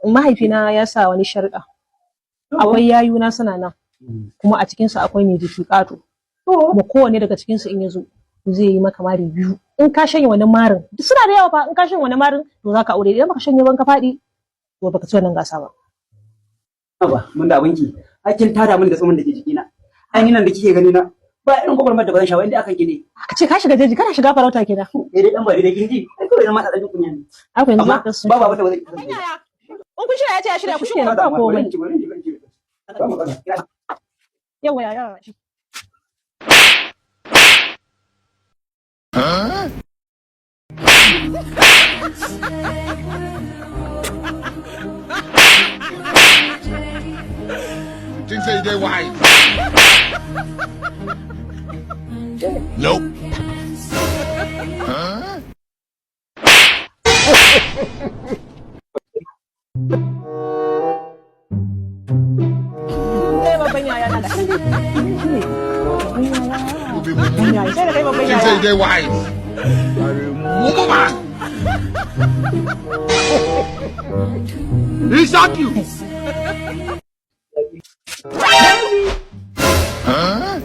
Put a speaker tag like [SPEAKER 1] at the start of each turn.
[SPEAKER 1] mahaifina ya sa wani sharɗa. Akwai yayuna suna nan, kuma a cikinsu akwai mai jiki ƙato. Kuma kowane daga cikinsu in ya zo zai yi maka mari 2. In ka shanye wani marin, suna da yawa fa in ka shanye wani marin to za ka aure. Idan baka shanye ban ka faɗi to baka ci wannan gasa ba.
[SPEAKER 2] Haba, mun da abinki. Kin tada min da tsumin da ke jikina. An yi nan da kike gani na. Ba irin gwagwarmar da ba zan sha ba inda aka gine.
[SPEAKER 1] Ka ce ka shiga jeji kana shiga farauta kenan.
[SPEAKER 2] Dai dan bari da kinji. Ai kawai na mata dan kunya ne.
[SPEAKER 1] Akwai yanzu
[SPEAKER 2] Amma
[SPEAKER 1] ka su.
[SPEAKER 2] babu abin da ba zai.
[SPEAKER 1] In kun shirya ya ce ya shirya ku shirya ba komai. Yawa ya.
[SPEAKER 3] Didn't say they wise. Nope. Huh? Didn't say they wise. Woman. He shot you. Huh?